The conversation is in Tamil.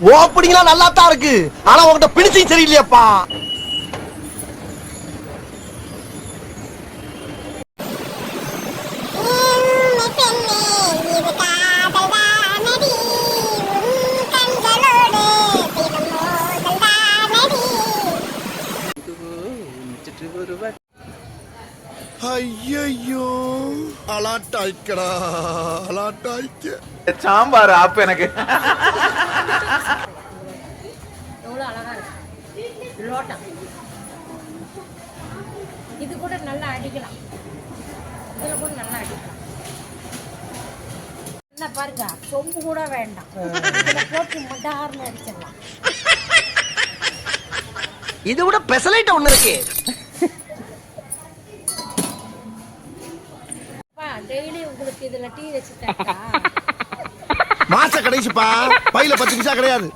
ஓப்பனிங்லாம் நல்லா தான் இருக்கு, ஆனா உங்ககிட்ட பினிஷிங் சரியில்லையாப்பா. ஐயோ அலாட்டாய்க்கடா, அலாட்டாய்க்க. சாம்பார் ஆப்பு எனக்கு. எவ்வளோ அழகா இருக்கு லோட்டம். இது கூட நல்லா அடிக்கலாம், இதில் கூட நல்லா அடிக்கலாம். என்ன பாருங்க, சொம்பு கூட வேண்டாம், இதில் போட்டு மட்டார்னு அடிச்சிடலாம். இது விட பெசலைட் ஒண்ணு இருக்கு. டெய்லி உங்களுக்கு இதில் டீ வச்சு தரட்டா? மாச கடைசிப்பா, பையில 10 பைசா கிடையாது.